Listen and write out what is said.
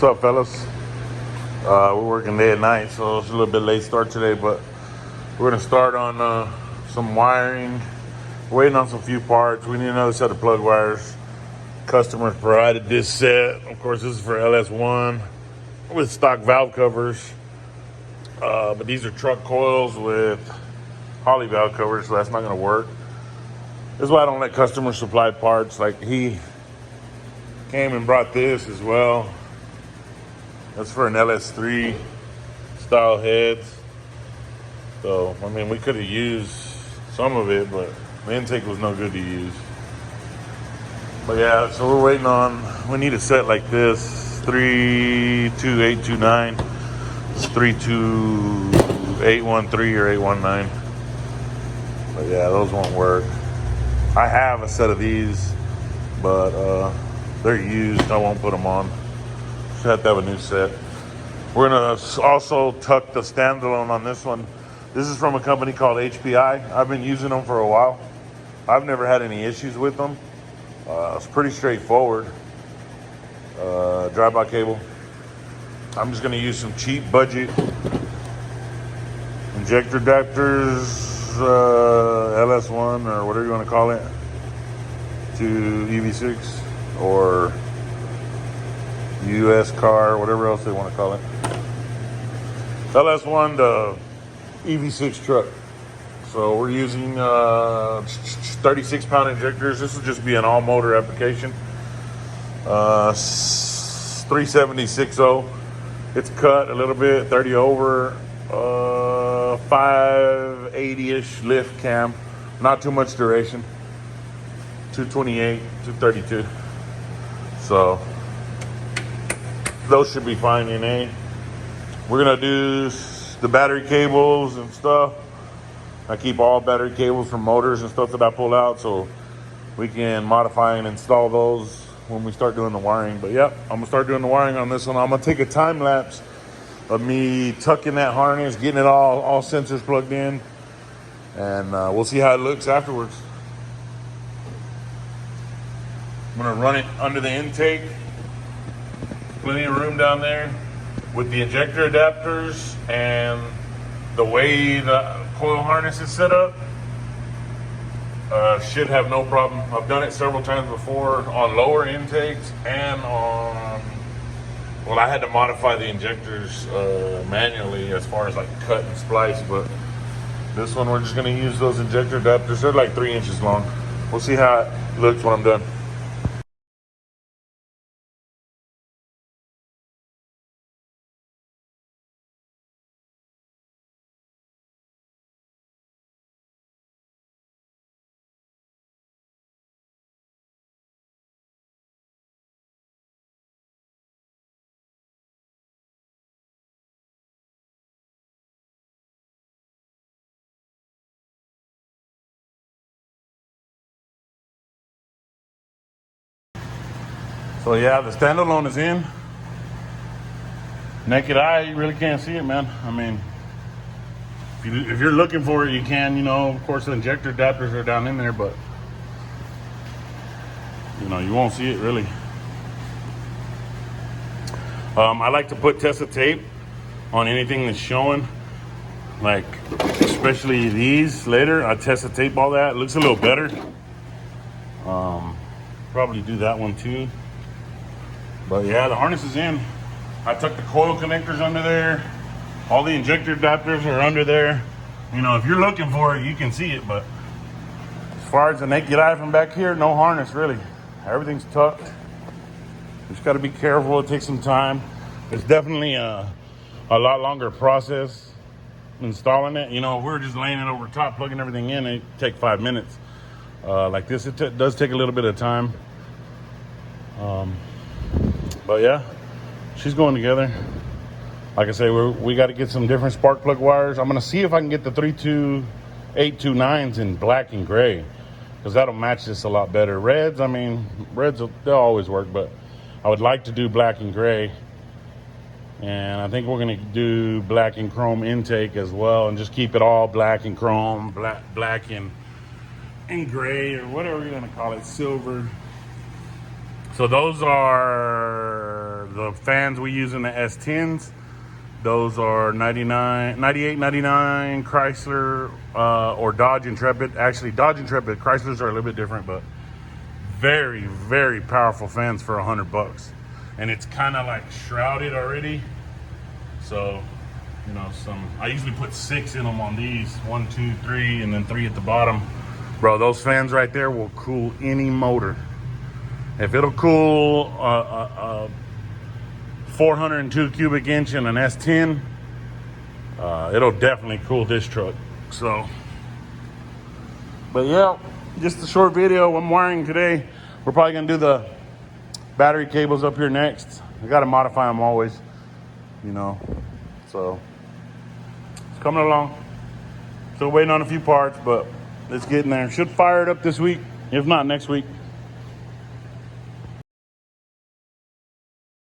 What's up, fellas? We're working day and night, so it's a little bit late start today, but we're gonna start on some wiring. We're waiting on some few parts. We need another set of plug wires. Customers provided this set. Of course, this is for LS1 with stock valve covers, but these are truck coils with Holley valve covers, so that's not gonna work. This is why I don't let customers supply parts. Like, he came and brought this as well. That's for an LS3 style heads. So, I mean, we could have used some of it, but the intake was no good to use. But yeah, so we're waiting on, we need a set like this, 32829, 32813 or 819. But yeah, those won't work. I have a set of these, but they're used. I won't put them on. Should have to have a new set. We're gonna also tuck the standalone on this one. This is from a company called HPI. I've been using them for a while. I've never had any issues with them. It's pretty straightforward. Drive-by cable. I'm just gonna use some cheap budget injector adapters, LS1 or whatever you want to call it, to EV6 or US car, whatever else they want to call it. LS1 to EV6 truck. So we're using 36-pound injectors. This will just be an all-motor application. 370/60. It's cut a little bit, 30 over. 580-ish lift cam. Not too much duration. 228, 232. So those should be fine in A. We're gonna do the battery cables and stuff. I keep all battery cables from motors and stuff that I pull out, so we can modify and install those when we start doing the wiring. But yep, I'm gonna start doing the wiring on this one. I'm gonna take a time lapse of me tucking that harness, getting it all sensors plugged in, and we'll see how it looks afterwards. I'm gonna run it under the intake. Plenty of room down there with the injector adapters and the way the coil harness is set up. Should have no problem. I've done it several times before on lower intakes and on, well, I had to modify the injectors manually as far as like cut and splice, but this one we're just gonna use those injector adapters. They're like 3 inches long. We'll see how it looks when I'm done. So yeah, the standalone is in. Naked eye, you really can't see it, man. I mean, if you're looking for it, you can. You know, of course, the injector adapters are down in there, but you know, you won't see it really. I like to put Tessa tape on anything that's showing, like especially these later. I Tessa tape all that. It looks a little better. Probably do that one too. But yeah, the harness is in. I took the coil connectors under there. All the injector adapters are under there. You know, if you're looking for it, you can see it. But as far as the naked eye from back here, no harness really. Everything's tucked. Just got to be careful. It takes some time. It's definitely a lot longer process installing it. You know, if we're just laying it over top, plugging everything in, it take 5 minutes. Like this, it does take a little bit of time. But yeah, she's going together. Like I say, we got to get some different spark plug wires. I'm gonna see if I can get the 32829s in black and gray, because that'll match this a lot better. Reds, I mean, reds, they'll always work, but I would like to do black and gray. And I think we're gonna do black and chrome intake as well, and just keep it all black and chrome, black and gray, or whatever you're gonna call it, silver. So those are the fans we use in the S10s, those are 98, 99 Chrysler or Dodge Intrepid. Actually, Dodge Intrepid, Chryslers are a little bit different, but very, very powerful fans for $100. And it's kind of like shrouded already. So, you know, I usually put 6 in them on these. 1, 2, 3, and then 3 at the bottom. Bro, those fans right there will cool any motor. If it'll cool 402 cubic inch in an S10, it'll definitely cool this truck. So, but yeah, just a short video. I'm wiring today. We're probably gonna do the battery cables up here next. I gotta modify them always, you know. So it's coming along. Still waiting on a few parts, but it's getting there. Should fire it up this week, if not next week.